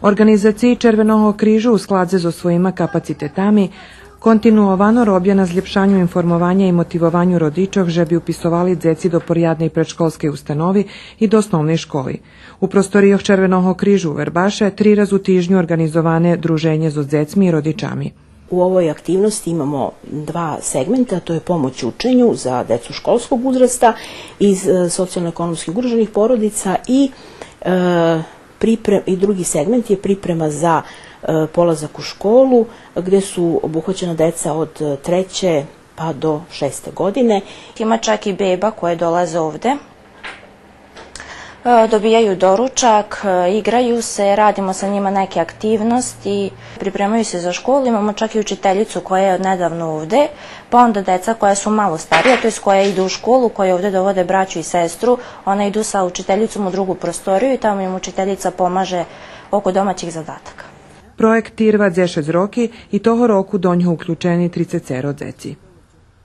Organizaciji Červenog križu u skladze so svojima kapacitetami kontinuovano robja na zlepšanju informovanja i motivovanju rodičov, že bi upisovali dzeci do porjadnej predškolskej ustanovi i do osnovnej školi. U prostorijoh Červenog križu u Verbaše 3 raz u tižnju organizovane druženje so dzecmi i rodičami. U ovoj aktivnosti imamo 2 segmenta, to je pomoć učenju za decu školskog uzrasta iz socijalno-ekonomski ugroženih porodica i drugi segment je priprema za polazak u školu, gde su obuhvaćena deca od 3. pa do 6. godine. Ima čak i beba koje dolaze ovde, dobijaju doručak, igraju se, radimo sa njima neke aktivnosti, pripremaju se za školu, imamo čak i učiteljicu koja je odnedavno ovde, pa onda deca koja su malo starija, to je koja idu u školu, koja ovde dovode braću i sestru, ona idu sa učiteljicom u drugu prostoriju i tamo im učiteljica pomaže oko domaćih zadataka. Projekt Tirva Dzešec Roki i toho roku do njo uključeni 30 dzeci.